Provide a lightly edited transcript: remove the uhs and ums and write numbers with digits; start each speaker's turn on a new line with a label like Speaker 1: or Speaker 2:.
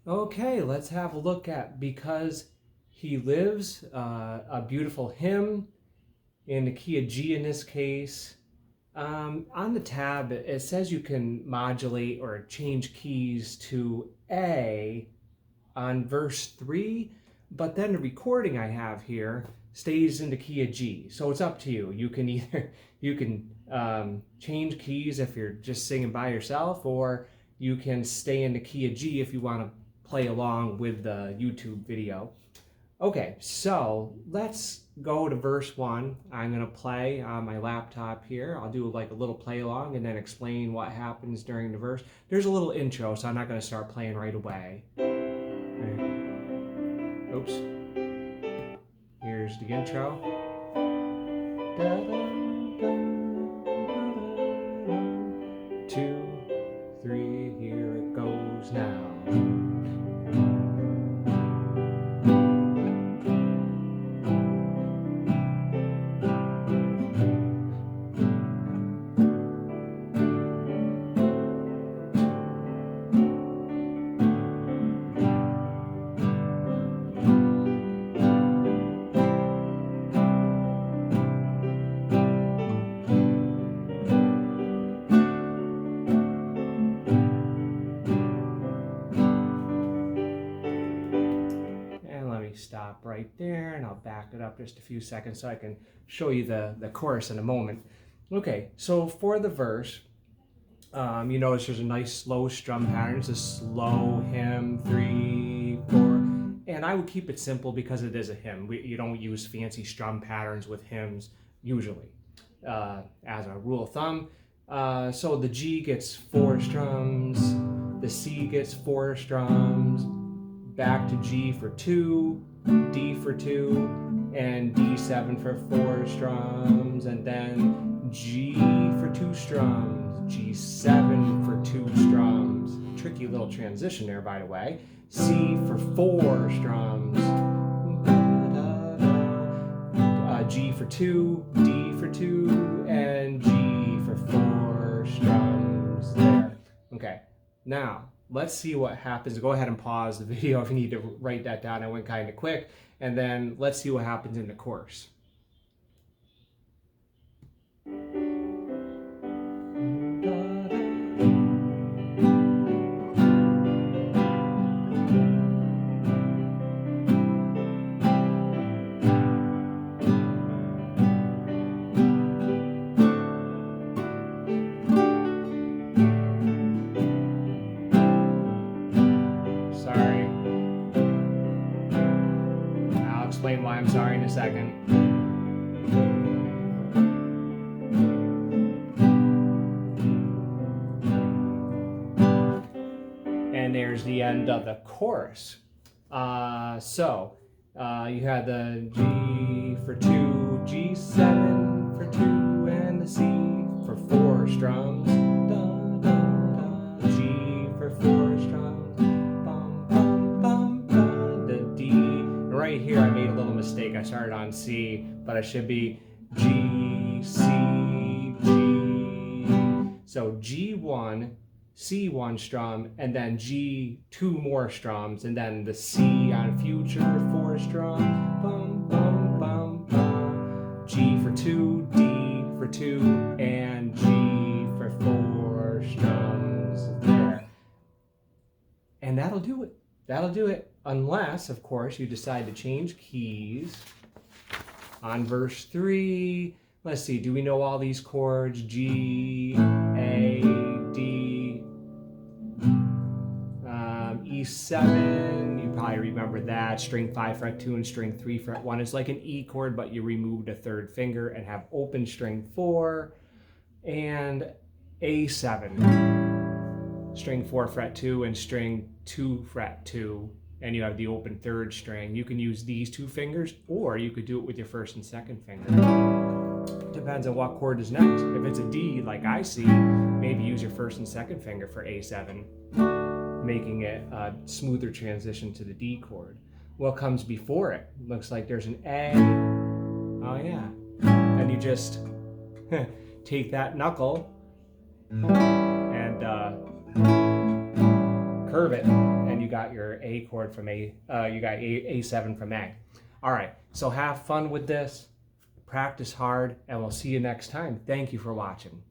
Speaker 1: Okay, let's have a look at Because He Lives, a beautiful hymn in the key of G in this case. On the tab, it says you can modulate or change keys to A on verse 3, but then the recording I have here stays in the key of G. So it's up to you. You can either change keys if you're just singing by yourself, or you can stay in the key of G if you want to play along with the YouTube video. Okay, so let's go to verse 1. I'm going to play on my laptop here. I'll do like a little play along and then explain what happens during the verse. There's a little intro, so I'm not going to start playing right away. Oops. Here's the intro. 2, 3, here it goes now. Stop right there, and I'll back it up just a few seconds so I can show you the chorus in a moment. Okay, so for the verse, you notice there's a nice slow strum pattern. It's a slow hymn, 3, 4, and I would keep it simple because it is a hymn. You don't use fancy strum patterns with hymns usually, as a rule of thumb. So the G gets 4 strums, the C gets 4 strums, back to G for 2, D for 2, and D7 for 4 strums, and then G for 2 strums, G7 for 2 strums. Tricky little transition there, by the way. C for 4 strums, G for 2, D for 2, and G for 4 strums there. Okay, now let's see what happens. Go ahead and pause the video if you need to write that down. I went kind of quick. And then let's see what happens in the chorus. Explain why I'm sorry in a second. And there's the end of the chorus. So you had the G for 2, G7 for 2, and the C for 4 strums. G for 4 strums. Right here I made a little mistake. I started on C, but I should be G, C, G. So G1, C1 strum, and then G 2 more strums, and then the C on future 4 strum. Bum, bum, bum, bum. G for 2, D for 2, and G for 4 strums there. And that'll do it. That'll do it. Unless, of course, you decide to change keys on verse 3. Let's see, do we know all these chords? G, A, D, E7. You probably remember that. String 5 fret 2 and string 3 fret 1 is like an E chord, but you removed a 3rd finger and have open string 4. And A7. String 4 fret 2 and string 2 fret 2. And you have the open 3rd string. You can use these 2 fingers, or you could do it with your 1st and 2nd finger. Depends on what chord is next. If it's a D, like I see, maybe use your 1st and 2nd finger for A7, making it a smoother transition to the D chord. What comes before it? Looks like there's an A. Oh yeah. And you just take that knuckle and curve it, and you got your A chord from A, you got A7 from A. All right, so have fun with this, practice hard, and we'll see you next time. Thank you for watching.